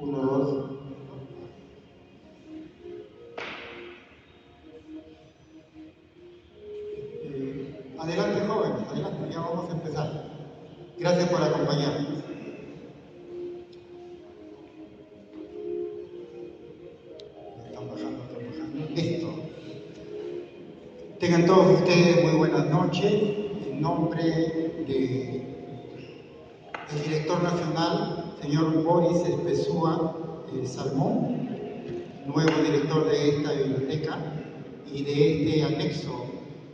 Uno, dos. Adelante, jóvenes, adelante, ya vamos a empezar. Gracias por acompañarnos. Están bajando. Listo. Tengan todos ustedes muy buenas noches. En nombre del director nacional, señor Boris Espesúa Salmón, nuevo director de esta biblioteca y de este anexo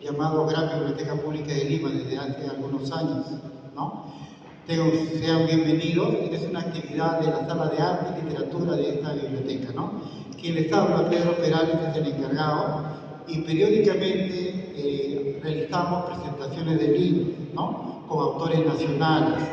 llamado Gran Biblioteca Pública de Lima desde hace algunos años, ¿no? Sean bienvenidos. Esta es una actividad de la Sala de Arte y Literatura de esta biblioteca, ¿no? Quien les habla, Pedro Perales, es el encargado, y periódicamente realizamos presentaciones de libros, ¿no? Con autores nacionales.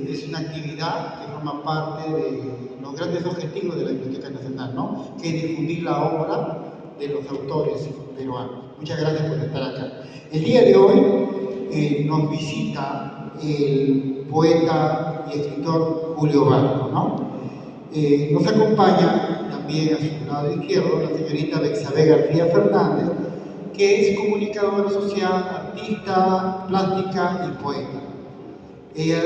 Es una actividad que forma parte de los grandes objetivos de la Biblioteca Nacional, ¿no? Que es difundir la obra de los autores peruanos. Muchas gracias por estar acá. El día de hoy nos visita el poeta y escritor Julio Barco, ¿no? Nos acompaña también a su lado izquierdo la señorita Bexabé García Fernández, que es comunicadora social, artista, plástica y poeta. Ella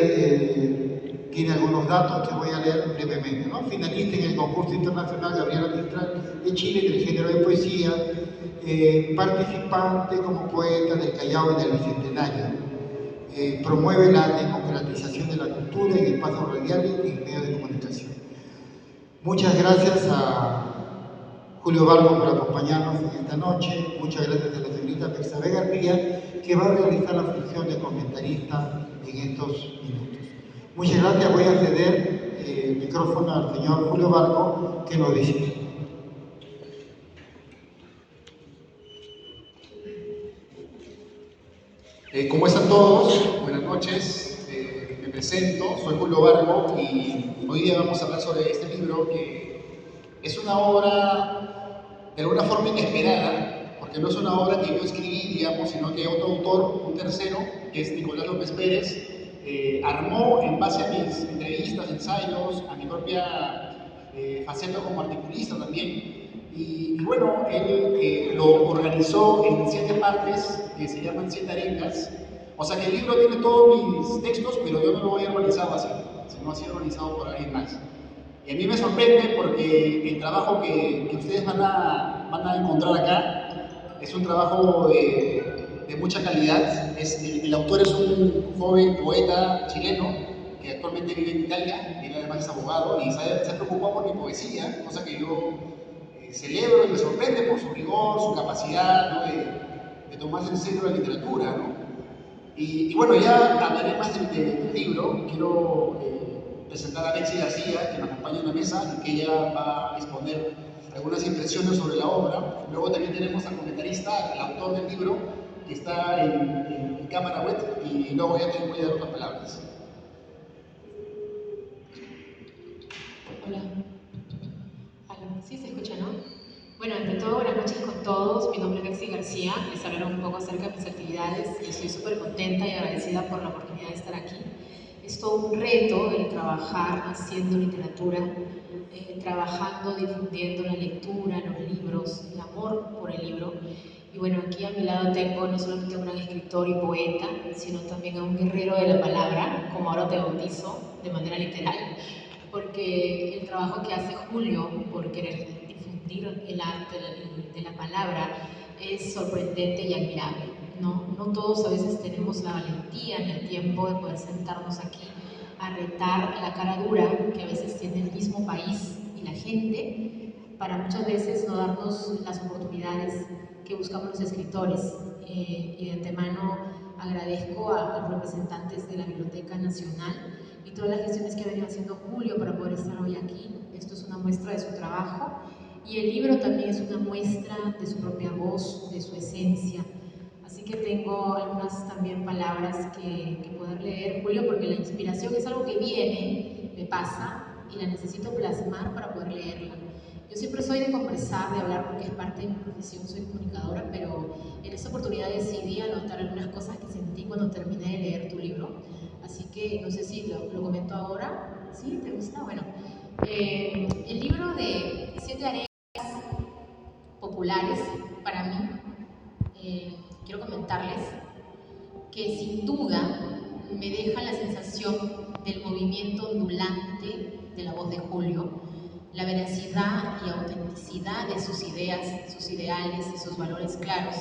tiene algunos datos que voy a leer brevemente, ¿no? Finalista en el concurso internacional Gabriela Mistral de Chile del género de poesía, participante como poeta del Callao y del Bicentenario. Promueve la democratización de la cultura en espacios radiales y en medios de comunicación. Muchas gracias a Julio Barco por acompañarnos en esta noche. Muchas gracias a la señorita Bexabé García, que va a realizar la función de comentarista en estos minutos. Muchas gracias. Voy a ceder el micrófono al señor Julio Barco, que nos dice. ¿Cómo están todos? Buenas noches. Me presento, soy Julio Barco y hoy día vamos a hablar sobre este libro que es una obra de alguna forma inesperada, porque no es una obra que yo escribí, digamos, sino que otro autor, un tercero, que es Nicolás López Pérez, armó en base a mis entrevistas, ensayos, a mi propia faceta como articulista también. Y bueno, él lo organizó en 7 partes que se llaman 7 arengas. O sea que el libro tiene todos mis textos, pero yo no lo he organizado así, sino ha sido organizado por alguien más. Y a mí me sorprende porque el trabajo que ustedes van a encontrar acá es un trabajo de mucha calidad. El autor es un joven poeta chileno que actualmente vive en Italia. Él además es abogado y se ha preocupado por mi poesía, cosa que yo celebro y me sorprende por su rigor, su capacidad, ¿no? de tomarse en serio la literatura, ¿no? Y bueno, ya hablaré más del libro. Quiero presentar a Betsy García, que me acompaña en la mesa y que ella va a exponer algunas impresiones sobre la obra. Luego también tenemos al comentarista, al autor del libro, que está en cámara web, y luego ya te voy a dar unas palabras. Hola. Sí, se escucha, ¿no? Bueno, ante todo, buenas noches con todos. Mi nombre es Betsy García. Les hablaré un poco acerca de mis actividades y estoy súper contenta y agradecida por la oportunidad de estar aquí. Es todo un reto el trabajar haciendo literatura, trabajando, difundiendo la lectura, los libros, el amor por el libro. Y bueno, aquí a mi lado tengo no solamente a un gran escritor y poeta, sino también a un guerrero de la palabra, como ahora te bautizo, de manera literal, porque el trabajo que hace Julio por querer difundir el arte de la palabra es sorprendente y admirable. No todos a veces tenemos la valentía ni el tiempo de poder sentarnos aquí a retar la cara dura que a veces tiene el mismo país y la gente, para muchas veces no darnos las oportunidades que buscamos los escritores. Y de antemano agradezco a los representantes de la Biblioteca Nacional y todas las gestiones que ha venido haciendo Julio para poder estar hoy aquí. Esto es una muestra de su trabajo y el libro también es una muestra de su propia voz, de su esencia. Así que tengo algunas también palabras que poder leer, Julio, porque la inspiración es algo que viene, me pasa y la necesito plasmar para poder leerla. Yo siempre soy de conversar, de hablar, porque es parte de mi profesión, soy comunicadora, pero en esta oportunidad decidí anotar algunas cosas que sentí cuando terminé de leer tu libro. Así que no sé si lo comento ahora. ¿Sí? ¿Te gusta? Bueno, El libro de 7 arenas populares, para mí, quiero comentarles que sin duda me deja la sensación del movimiento ondulante de la voz de Julio, la veracidad y autenticidad de sus ideas, sus ideales y sus valores claros,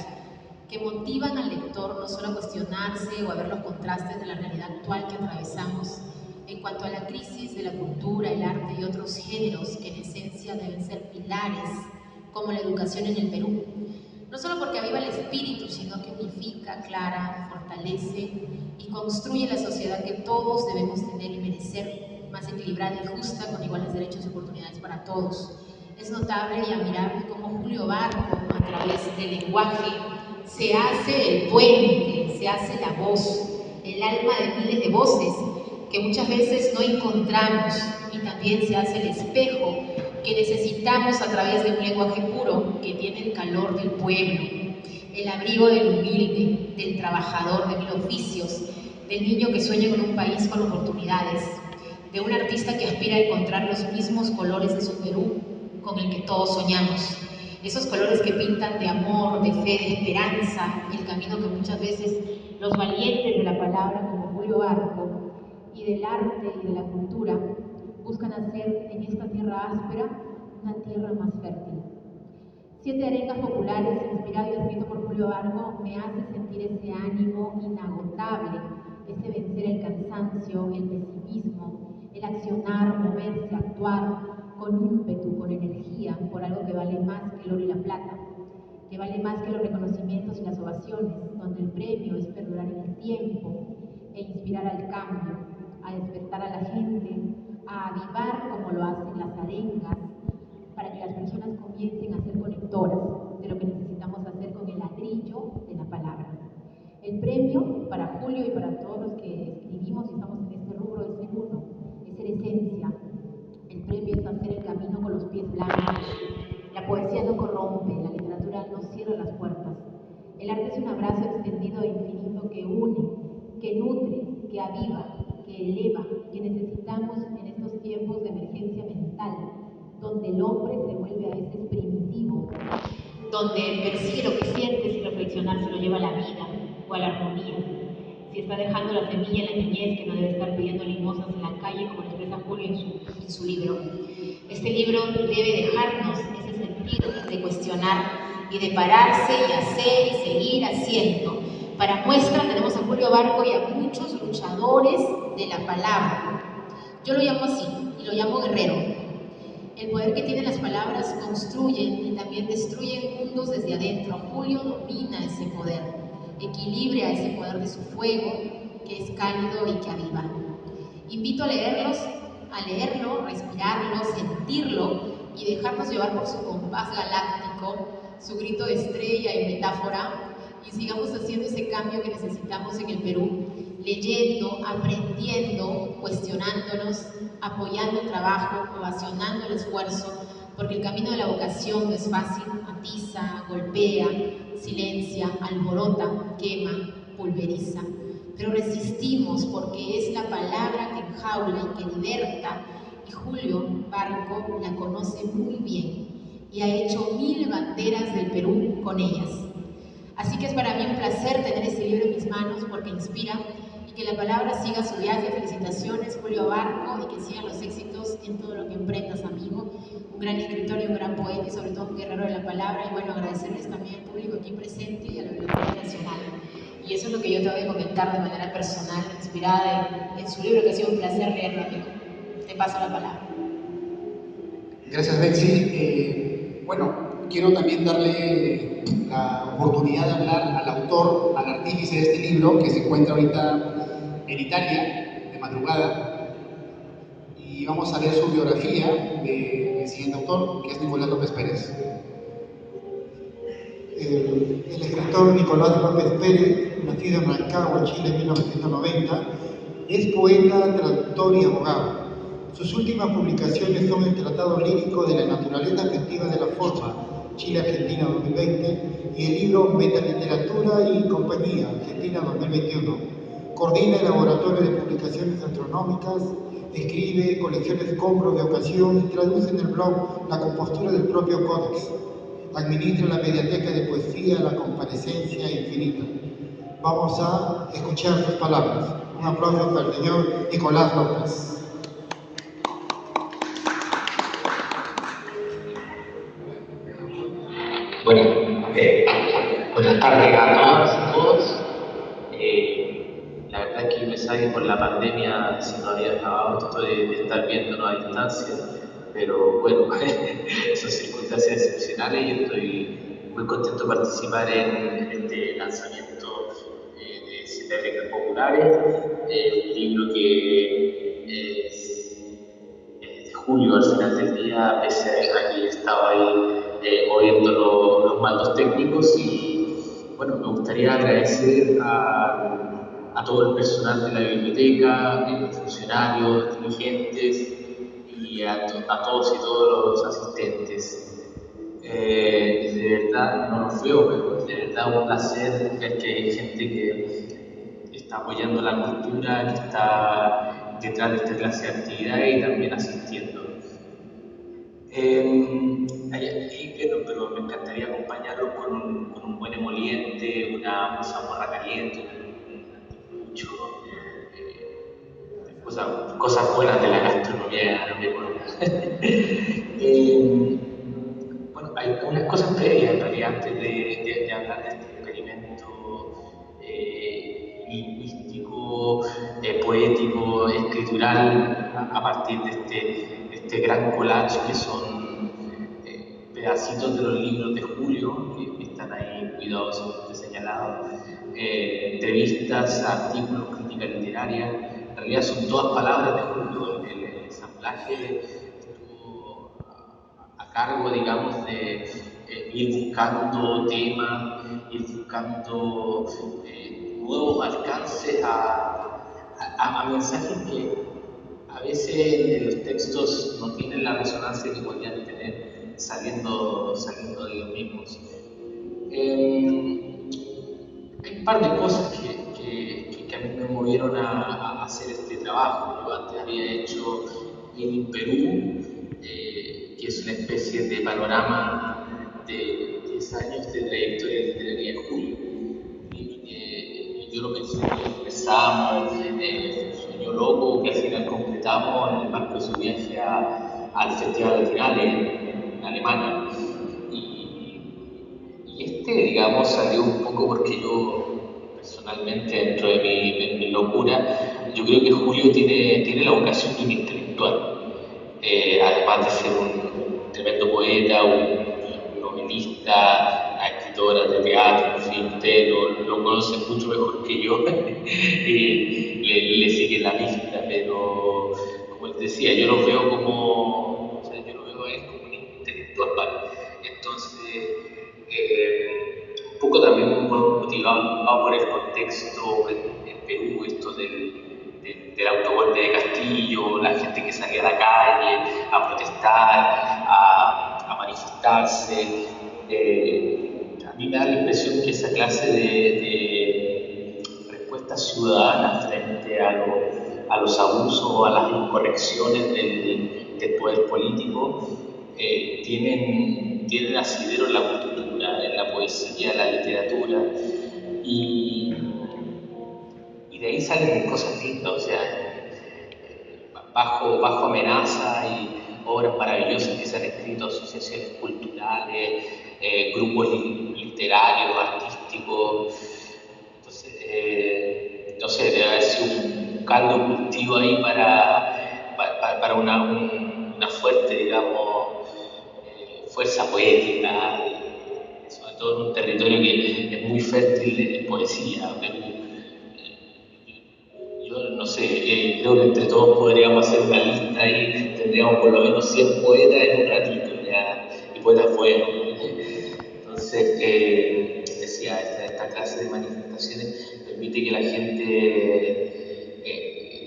que motivan al lector no solo a cuestionarse o a ver los contrastes de la realidad actual que atravesamos en cuanto a la crisis de la cultura, el arte y otros géneros que en esencia deben ser pilares, como la educación en el Perú. No solo porque aviva el espíritu, sino que unifica, aclara, fortalece y construye la sociedad que todos debemos tener y merecer, más equilibrada y justa, con iguales derechos y oportunidades para todos. Es notable y admirable cómo Julio Barco, a través del lenguaje, se hace el puente, se hace la voz, el alma de miles de voces que muchas veces no encontramos, y también se hace el espejo que necesitamos a través de un lenguaje puro que tiene el calor del pueblo, el abrigo del humilde, del trabajador de mil oficios, del niño que sueña con un país con oportunidades, de un artista que aspira a encontrar los mismos colores de su Perú con el que todos soñamos. Esos colores que pintan de amor, de fe, de esperanza, el camino que muchas veces los valientes de la palabra como Julio Barco y del arte y de la cultura buscan hacer en esta tierra áspera una tierra más fértil. 7 arengas populares, inspirado y escrito por Julio Barco, me hace sentir ese ánimo inagotable, ese vencer el cansancio, el pesimismo, el accionar, moverse, actuar con ímpetu, con energía, por algo que vale más que el oro y la plata, que vale más que los reconocimientos y las ovaciones, donde el premio es perdurar en el tiempo e inspirar al cambio, a despertar a la gente, a avivar como lo hacen las arengas, para que las personas comiencen a ser conectoras de lo que necesitamos hacer con el ladrillo de la palabra. El premio para Julio y para todos los que escribimos y estamos en este rubro es ser uno, es ser esencia. El premio es hacer el camino con los pies blancos. La poesía no corrompe, la literatura no cierra las puertas. El arte es un abrazo extendido e infinito que une, que nutre, que aviva, que eleva, que necesitamos en estos tiempos de emergencia mental, donde el hombre se vuelve a veces primitivo, donde persigue lo que siente sin reflexionar si lo lleva a la vida o a la armonía, si está dejando la semilla en la niñez que no debe estar pidiendo limosnas en la calle, como lo expresa Julio en su libro. Este libro debe dejarnos ese sentido de cuestionar y de pararse y hacer y seguir haciendo. Para muestra tenemos a Julio Barco y a muchos luchadores de la palabra. Yo lo llamo así, y lo llamo guerrero. El poder que tienen las palabras construyen y también destruyen mundos desde adentro. Julio domina ese poder, equilibra ese poder de su fuego, que es cálido y que aviva. Invito a leerlo, respirarlo, sentirlo y dejarnos llevar por su compás galáctico, su grito de estrella y metáfora, y sigamos haciendo ese cambio que necesitamos en el Perú, leyendo, aprendiendo, cuestionándonos, apoyando el trabajo, ovacionando el esfuerzo, porque el camino de la vocación no es fácil, atiza, golpea, silencia, alborota, quema, pulveriza. Pero resistimos porque es la palabra que enjaula y que liberta, y Julio Barco la conoce muy bien y ha hecho 1000 banderas del Perú con ellas. Así que es para mí un placer tener este libro en mis manos porque inspira, y que la palabra siga su viaje. Felicitaciones, Julio Barco, y que sigan los éxitos en todo lo que emprendas, amigo. Un gran escritor y un gran poeta y sobre todo un guerrero de la palabra. Y bueno, agradecerles también al público aquí presente y a la Biblioteca Nacional. Y eso es lo que yo te voy a comentar de manera personal, inspirada en su libro, que ha sido un placer leerlo, amigo. Te paso la palabra. Gracias, Betsy. Bueno, quiero también darle la oportunidad de hablar al autor, al artífice de este libro, que se encuentra ahorita en Italia, de madrugada, y vamos a leer su biografía del siguiente autor, que es Nicolás López Pérez. El escritor Nicolás López Pérez, nacido en Rancagua, Chile, en 1990, es poeta, traductor y abogado. Sus últimas publicaciones son el Tratado Lírico de la Naturaleza Afectiva de la Forma, Chile-Argentina 2020, y el libro Metaliteratura y Compañía, Argentina 2021. Coordina el Laboratorio de Publicaciones Astronómicas escribe colecciones de compros de ocasión y traduce en el blog la compostura del propio códex. Administra la mediateca de poesía La Comparecencia Infinita. Vamos a escuchar sus palabras. Un aplauso para el señor Nicolás López. Bueno, buenas tardes a todas y todos. La verdad es que yo pensaba que por la pandemia se nos había acabado esto de estar viéndonos a distancia, pero bueno, son circunstancias excepcionales y estoy muy contento de participar en este lanzamiento de Siete Letras Populares, un libro que es de julio al final del día, pese a que estaba ahí oyendo los mandos técnicos. Y bueno, me gustaría agradecer a todo el personal de la biblioteca, los funcionarios, dirigentes y a todos y todos los asistentes. De verdad, no los veo, pero de verdad un placer ver que hay gente que está apoyando la cultura, que está detrás de esta clase de actividades y también asistiendo. Pero me encantaría acompañarlos con un buen emoliente, una mazamorra caliente, mucho, cosas buenas de la gastronomía bueno, hay unas cosas previas en realidad antes de hablar de este experimento lingüístico, poético, escritural, a partir de este gran collage que son pedacitos de los libros de Julio, que están ahí cuidadosamente señalados, entrevistas, artículos, crítica literaria. En realidad son todas palabras de Julio. El ensamblaje estuvo a cargo, digamos, de ir buscando temas, ir buscando nuevos alcances a mensajes que a veces en los textos no tienen la resonancia que podrían tener saliendo de ellos mismos. Hay un par de cosas que a mí me movieron a hacer este trabajo. Yo antes había hecho en Perú, que es una especie de panorama de 10 años de trayectoria literaria de Julio. Yo lo pensé, empezamos, un sueño loco que al final completamos en el marco de su viaje al Festival de Finales en Alemania. Y digamos, salió un poco porque yo, personalmente, dentro de mi locura, yo creo que Julio tiene la vocación de un intelectual. Además de ser un tremendo poeta, un novelista, escritora de teatro, en fin, ustedes lo conocen mucho mejor que yo, le siguen la pista, pero como les decía, yo lo veo como, o sea, yo lo veo a él como un intelectual. Entonces, un poco también motivado por el contexto en Perú, esto del autogolpe de Castillo, la gente que salía a la calle a protestar, a manifestarse. A mí me da la impresión que esa clase de respuesta ciudadana frente a los abusos, a las incorrecciones del poder político, tienen asidero en la cultura, en la poesía, en la literatura, y de ahí salen cosas lindas, o sea, bajo amenaza y obras maravillosas que se han escrito, asociaciones culturales, grupos literarios, artísticos. Entonces, no sé, debe haber sido un caldo de cultivo ahí para una fuerte, digamos, fuerza poética, sobre todo en un territorio que es muy fértil en poesía. Yo no sé, creo que entre todos podríamos hacer una lista y tendríamos por lo menos 100 poetas en un ratito, ya, y poetas buenos. Entonces, decía, esta clase de manifestaciones permite que la gente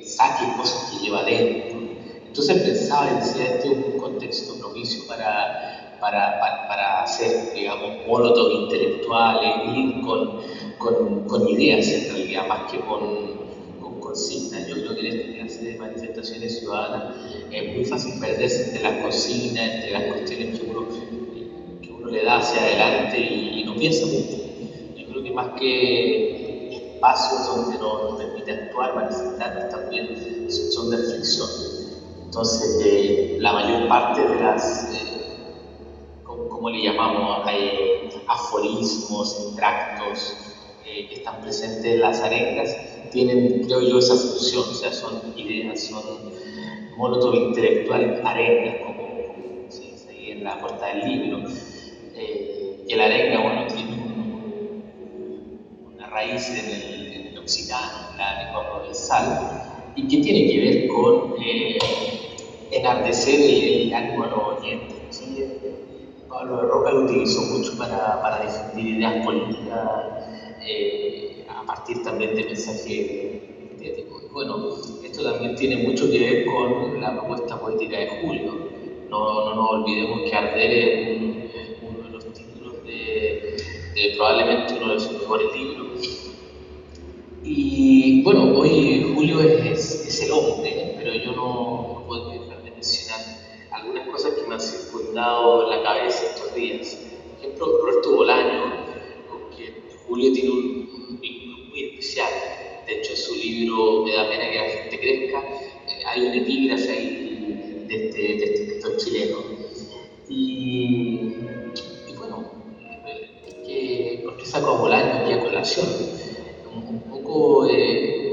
saque cosas que lleva dentro. Entonces pensaba y decía, este es un contexto propicio para hacer, digamos, molotov intelectuales, ir con ideas en realidad, más que con consignas. Yo creo que en este caso especie de manifestaciones ciudadanas, es muy fácil perderse entre las cocinas, entre las cuestiones que uno le da hacia adelante y no piensa mucho. Yo creo que más que espacios donde nos permite actuar, manifestarnos también son de reflexión. Entonces, la mayor parte de las, ¿cómo le llamamos? Aforismos, extractos que están presentes en las arengas, tienen, creo yo, esa función, o sea, son ideas, son molotov intelectuales, arengas, como se dice ahí en la portada del libro. Que la arenga, bueno, tiene una raíz en el occitano, en la lengua provenzal, y que tiene que ver con enardecer el ánimo de los oyentes. ¿Sí? Pablo de Roca lo utilizó mucho para difundir ideas políticas a partir también de mensajes estéticos. Bueno, esto también tiene mucho que ver con la propuesta poética de Julio. No nos olvidemos que Arder es uno de los títulos de probablemente uno de sus mejores libros. Y bueno, hoy Julio es el hombre, pero yo no puedo dejar de mencionar algunas cosas que me han circundado en la cabeza estos días. Por ejemplo, Roberto Bolaño, con quien Julio tiene un vínculo muy especial. De hecho, en su libro Me da pena que la gente crezca, hay un epígrafe ahí de este escritor chileno. Y bueno, ¿por qué saco a Bolaño aquí a colación? Un poco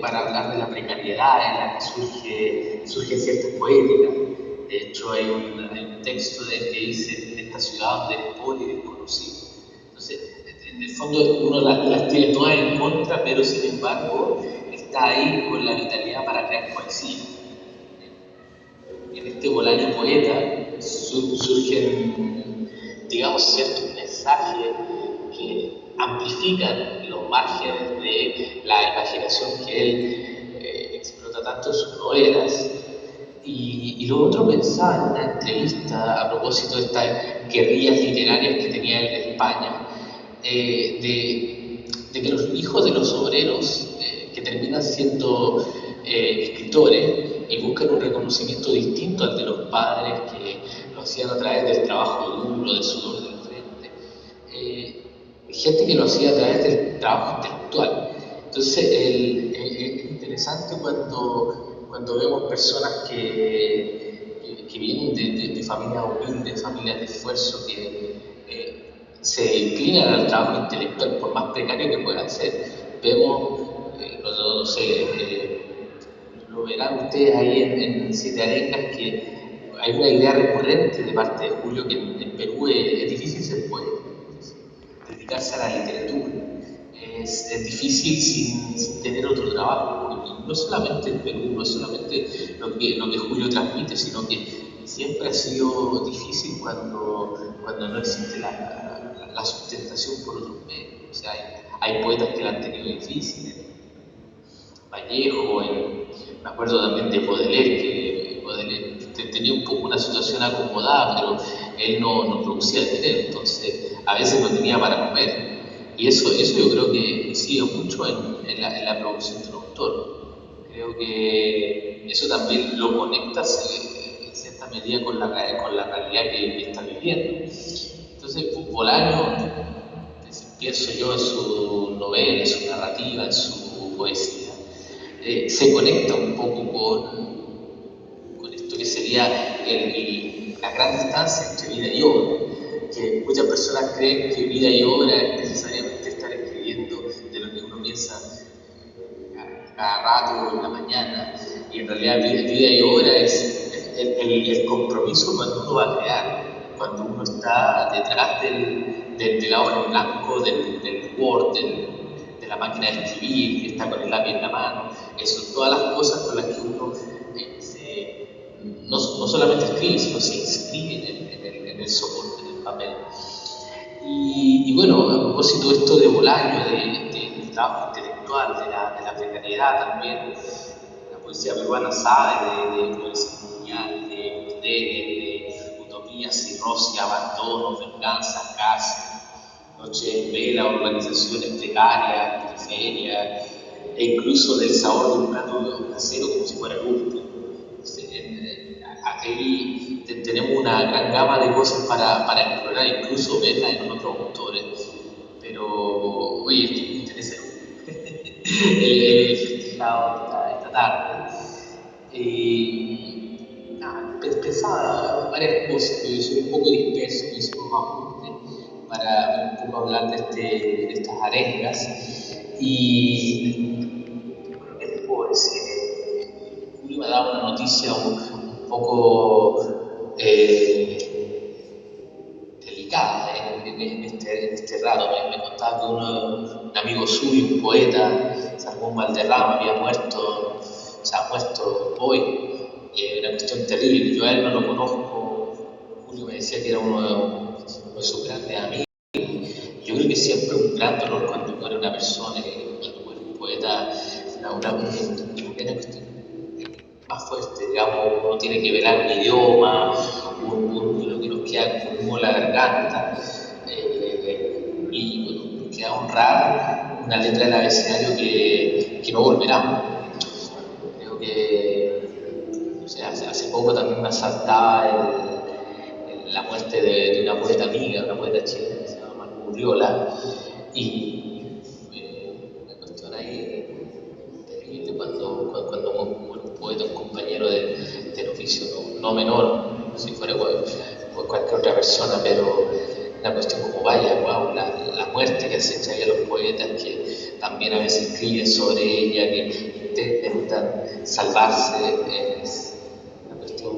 para hablar de la precariedad en la que surge ciertas poéticas. De hecho, hay un texto de él que dice: en esta ciudad donde eres pobre y desconocido. Entonces, en el fondo uno las tiene todas en contra, pero sin embargo está ahí con la vitalidad para crear poesía. En este Bolaño poeta surgen, digamos, ciertos mensajes que amplifican los márgenes de la imaginación que él explota tanto en sus novelas. Y luego otro pensaba en una entrevista a propósito de estas guerrillas literarias que tenía él en España, de que los hijos de los obreros que terminan siendo escritores y buscan un reconocimiento distinto al de los padres que lo hacían a través del trabajo duro, del sudor de la frente, gente que lo hacía a través del trabajo intelectual. Entonces es interesante cuando vemos personas que vienen de familias humildes, familias de esfuerzo, que se inclinan al trabajo intelectual por más precario que puedan ser. Vemos, no sé, lo verán ustedes ahí en Siete Arengas, que hay una idea recurrente de parte de Julio que en Perú es difícil ser poeta, dedicarse a la literatura. Es difícil sin tener otro trabajo. No solamente en Perú, no es solamente lo que Julio transmite, sino que siempre ha sido difícil cuando no existe la sustentación por otros medios. O sea, hay poetas que la han tenido difícil. Vallejo, me acuerdo también de Baudelaire, que Baudelaire tenía un poco una situación acomodada, pero él no producía dinero, entonces a veces no tenía para comer. Y eso yo creo que incide mucho en la producción de un autor. Creo que eso también lo conecta en cierta medida con la realidad que está viviendo. Entonces, Bolaño, pienso yo en su novela, en su narrativa, en su poesía, se conecta un poco con esto que sería la gran distancia entre vida y obra. Que muchas personas creen que vida y obra es necesariamente estar escribiendo de lo que uno piensa cada rato en la mañana, y en realidad vida y obra es el compromiso cuando uno va a crear, cuando uno está detrás de la hoja en blanco, del Word, de la máquina de escribir, que está con el lápiz en la mano. Eso son todas las cosas con las que uno no solamente escribe, sino se inscribe en el soporte, en el papel. Y bueno, a propósito de esto de Bolaño, del trabajo intelectual, de la precariedad también, la poesía peruana sabe de poesía mundial, de poderes, de utopía, cirrosis, abandono, venganza, cárcel, noche en vela, organizaciones precarias, periferias, e incluso del sabor de un plato casero como si fuera el último. tenemos una gran gama de cosas para explorar, incluso verla en otros autores. Pero, oye, esto me interesa el festejado esta tarde. Nada, pensaba varias cosas, yo soy un poco disperso, hice unos apuntes para un poco hablar de estas arengas. Y, bueno, ¿qué te puedo decir? Julio me ha dado una noticia un poco delicada en este rato. Me contaba que un amigo suyo, un poeta, Salmón Valderrama, se ha muerto hoy. Una cuestión terrible. Yo a él no lo conozco. Julio me decía que era uno de sus grandes amigos. Yo creo que siempre un gran dolor cuando muere una persona, cuando muere un poeta, una cuestión más fuerte, digamos. Uno tiene que velar un idioma, lo que nos queda como la garganta, y bueno, nos queda honrar una letra del abecedario que no volverá. Creo que, o sea, hace poco también me asaltaba la muerte de una poeta amiga, una poeta chilena que se llama Marco Urriola, y una cuestión ahí terrible cuando muere un poeta, un compañero del oficio, no menor, si fuera cualquier otra persona, pero una cuestión como vaya, wow, la muerte que acecha a los poetas, que también a veces escriben sobre ella, que intentan salvarse, es una cuestión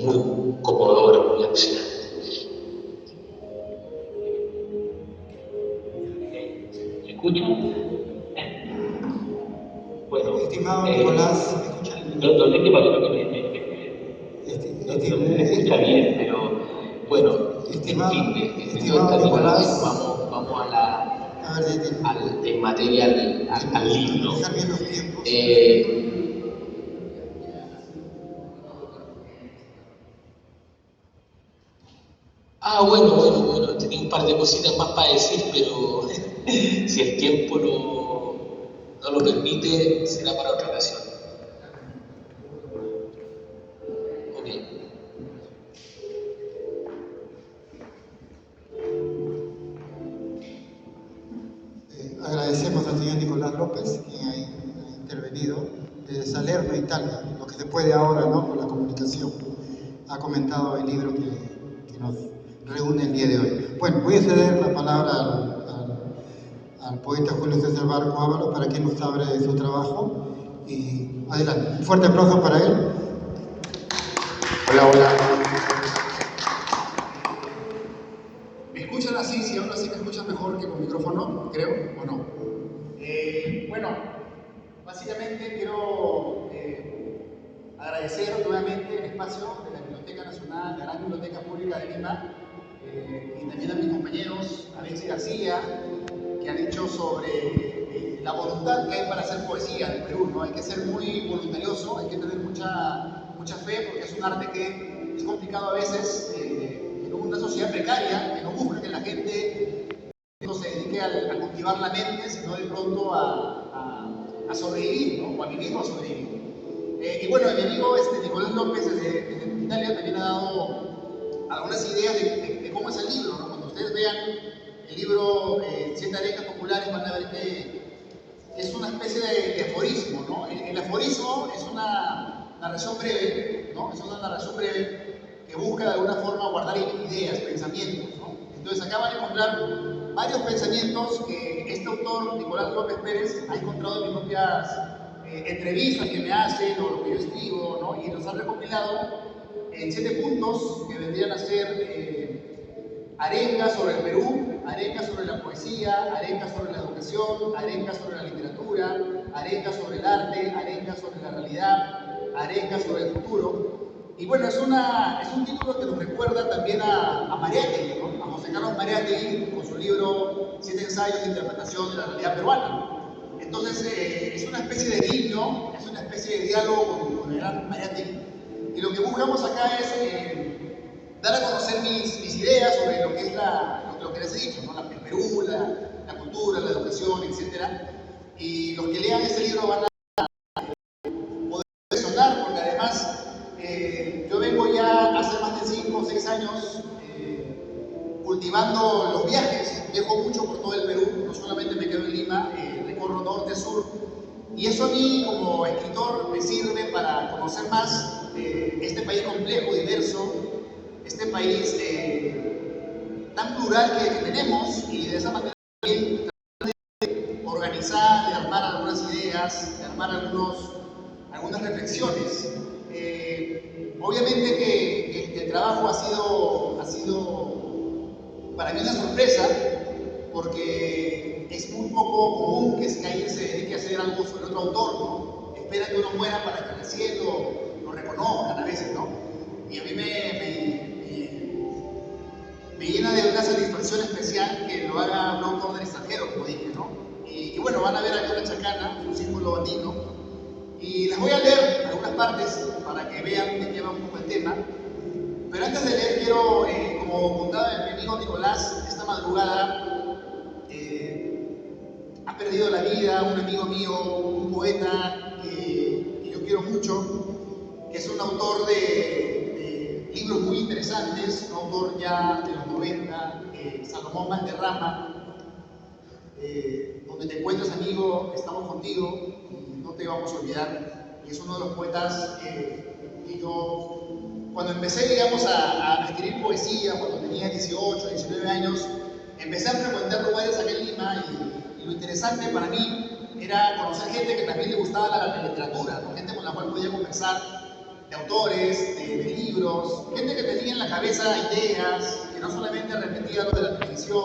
muy conmovedora, muy apasionante. ¿Me escuchan? Bueno, Estimado Nicolás, ¿me escuchan? no sé qué pasó, no me escucha bien, pero bueno, Estimado Nicolás, Nicolás, vamos en materia al libro. dejar bien los tiempos. Bueno, tenía un par de cositas más para decir, pero si el tiempo no lo permite, será para otra ocasión. Ok. Agradecemos al señor Nicolás López, quien ha intervenido, de Salerno, Italia, lo que se puede ahora, ¿no?, por la comunicación. Ha comentado el libro que nos reúne el día de hoy. Bueno, voy a ceder la palabra al poeta Julio César Barco Ábalos para que nos hable de su trabajo. Y adelante, un fuerte aplauso para él. Hola. ¿Me escuchan así? Si ahora sí me escuchan mejor que con micrófono, creo, ¿o no? Bueno, básicamente quiero agradecer nuevamente el espacio de la Biblioteca Nacional, la Gran Biblioteca Pública de Lima, y también a mis compañeros Alexis García, que han dicho sobre la voluntad que hay para hacer poesía en el Perú, ¿no? Hay que ser muy voluntarioso, hay que tener mucha fe, porque es un arte que es complicado a veces, en una sociedad precaria, que no busca que la gente no se dedique a cultivar la mente, sino de pronto a sobrevivir, ¿no? O a vivir o a sobrevivir. Y bueno, mi amigo Nicolás López desde Italia también ha dado algunas ideas de cómo es el libro, ¿no? Cuando ustedes vean el libro 7 arengas populares, van a ver que es una especie de aforismo, ¿no? El aforismo es una narración breve, ¿no? Es una narración breve que busca de alguna forma guardar ideas, pensamientos, ¿no? Entonces acá van a encontrar varios pensamientos que este autor, Nicolás López Pérez, ha encontrado en mis propias entrevistas que me hacen o lo que yo escribo, ¿no? Y los ha recopilado en 7 puntos que vendrían a ser arengas sobre el Perú, arengas sobre la poesía, arengas sobre la educación, arengas sobre la literatura, arengas sobre el arte, arengas sobre la realidad, arengas sobre el futuro. Y bueno, es un título que nos recuerda también a Mariátegui, ¿no? A José Carlos Mariátegui, con su libro 7 ensayos de interpretación de la realidad peruana. Entonces, es una especie de guiño, es una especie de diálogo con el gran Mariátegui. Y lo que buscamos acá es dar a conocer mis ideas sobre lo que es lo que les he dicho, ¿no? El Perú, la cultura, la educación, etc. Y los que lean este libro van a poder reflexionar, porque además yo vengo ya hace más de 5 o 6 años cultivando los viajes. Viajo mucho por todo el Perú, no solamente me quedo en Lima, recorro norte, sur. Y eso a mí como escritor me sirve para conocer más este país complejo, diverso, este país tan plural que tenemos, y de esa manera también organizar, de armar algunas ideas, de armar algunas reflexiones. Obviamente que el trabajo ha sido para mí una sorpresa, porque es muy poco común que alguien se dedique a hacer algo sobre otro autor, ¿no? Espera que uno muera para que recién lo reconozcan a veces, ¿no? Y a mí me llena de una satisfacción especial que lo haga un autor del extranjero, como dije, ¿no? Y bueno, van a ver acá una chacana, un símbolo andino, y les voy a leer algunas partes para que vean de qué va un poco el tema. Pero antes de leer, quiero, como contaba mi amigo Nicolás, esta madrugada ha perdido la vida un amigo mío, un poeta que yo quiero mucho, que es un autor de libros muy interesantes, un autor ya de los 90, Salomón Valderrama. Donde te encuentres, amigo, estamos contigo y no te vamos a olvidar. Y es uno de los poetas que yo, cuando empecé, digamos, a escribir poesía, cuando tenía 18, 19 años, empecé a frecuentar lugares aquí en Lima, y lo interesante para mí era conocer gente que también le gustaba la literatura, ¿no? Gente con la cual podía conversar de autores, de libros, gente que tenía en la cabeza ideas, que no solamente repetía lo de la televisión.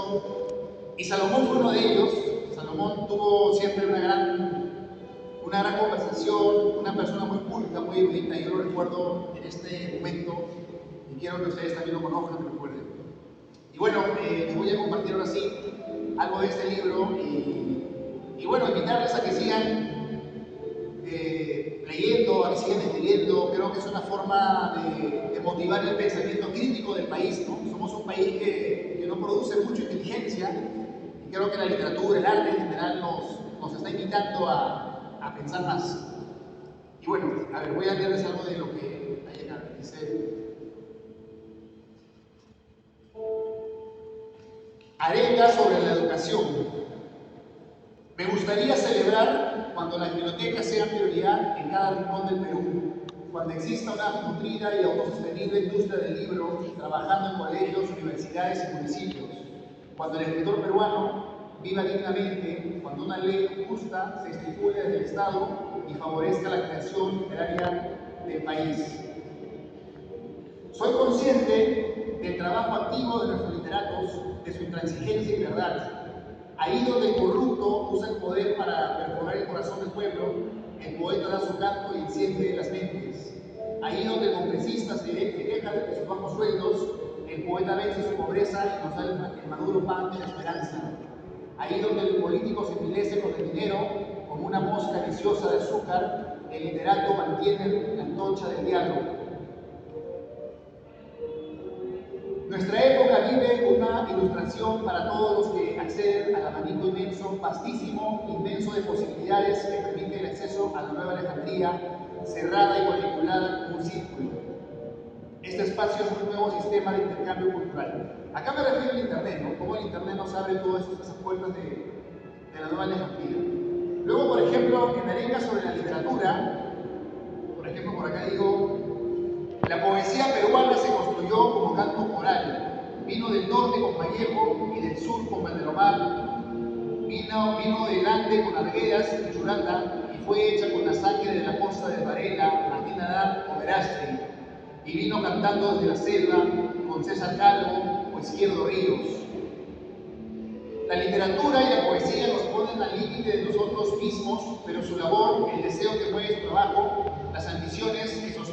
Y Salomón fue uno de ellos. Salomón tuvo siempre una gran conversación, una persona muy culta, muy erudita, y yo lo recuerdo en este momento, y quiero que ustedes también lo conozcan, que lo recuerden. Y bueno, les voy a compartir ahora sí algo de este libro, y bueno, invitarles a que sigan leyendo, a que sigan escribiendo. Creo que es una forma de motivar el pensamiento crítico del país, ¿no? Somos un país que no produce mucha inteligencia, y creo que la literatura, el arte en general nos está invitando a pensar más. Y bueno, a ver, voy a leerles algo de lo que hay acá. Dice: arenga sobre la educación. Me gustaría celebrar cuando las bibliotecas sean prioridad en cada rincón del Perú, cuando exista una nutrida y autosostenible industria del libro trabajando en colegios, universidades y municipios, cuando el escritor peruano viva dignamente, cuando una ley justa se estipule desde el Estado y favorezca la creación literaria del país. Soy consciente del trabajo activo de nuestros literatos, de su intransigencia y verdad. Ahí donde el corrupto usa el poder para perforar el corazón del pueblo, el poeta da su canto y enciende las mentes. Ahí donde el congresista se queja de sus bajos sueldos, el poeta vence su pobreza y nos da el maduro pan de la esperanza. Ahí donde el político se envilece con el dinero, como una mosca viciosa de azúcar, el literato mantiene la antorcha del diálogo. Nuestra época vive una ilustración para todos los que acceden al abanico inmenso, vastísimo, inmenso de posibilidades que permite el acceso a la Nueva Alejandría, cerrada y cuadriculada como un círculo. Este espacio es un nuevo sistema de intercambio cultural. Acá me refiero al Internet, ¿no? Cómo el Internet nos abre todas esas puertas de la Nueva Alejandría. Luego, por ejemplo, en arenga sobre la literatura, por ejemplo, por acá digo: la poesía peruana se construyó como canto coral. Vino del norte con Vallejo y del sur con Valdelomar. Vino del Ande con Arguedas y Churanda, y fue hecha con la sangre de la costa de Varela, Martín Nadal o Verástegui. Y vino cantando desde la selva con César Calvo o Izquierdo Ríos. La literatura y la poesía nos ponen al límite de nosotros mismos, pero su labor, el deseo que mueve su trabajo, las ambiciones que sostienen